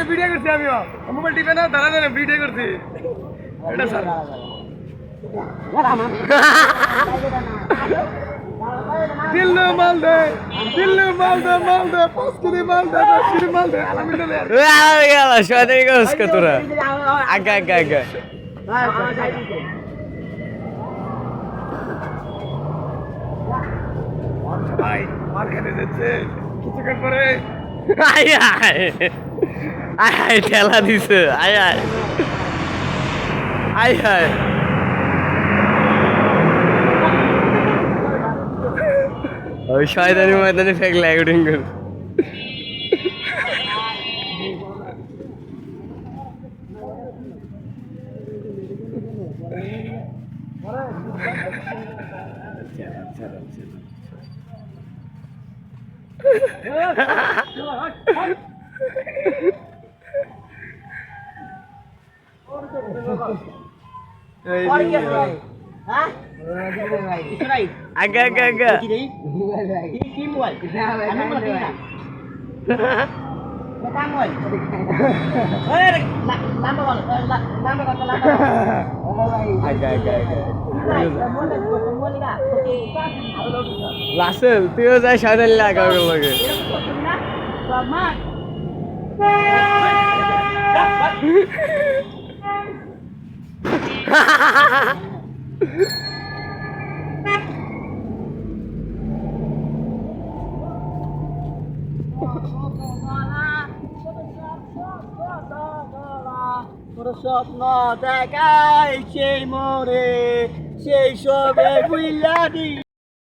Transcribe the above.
video করছি আমিও mobile টিপে না দাঁড়া দাঁড়া ভিডিও করছি এটা স্যার দিল্লি মাল দে পাঁচকিরি মাল দে দশকিরি মাল দে আলহামদুলিল্লাহ শয়তানি করছ তোরা আগা আগা আগা ভাই মার খেতে যাচ্ছে কিছুক্ষণ পরে আয় আয় আয় আয় ঠেলা দিছে আয় আয় আয় আয় ওই শয়তানি ময়দানে ফেকলে একদিন করে আগা আগা আগা লাসেল তুইও যাই সাড়ে লাগা লাগে স্বপ্ন দেখাই সেই মোরে সেই সবে বুইলা দি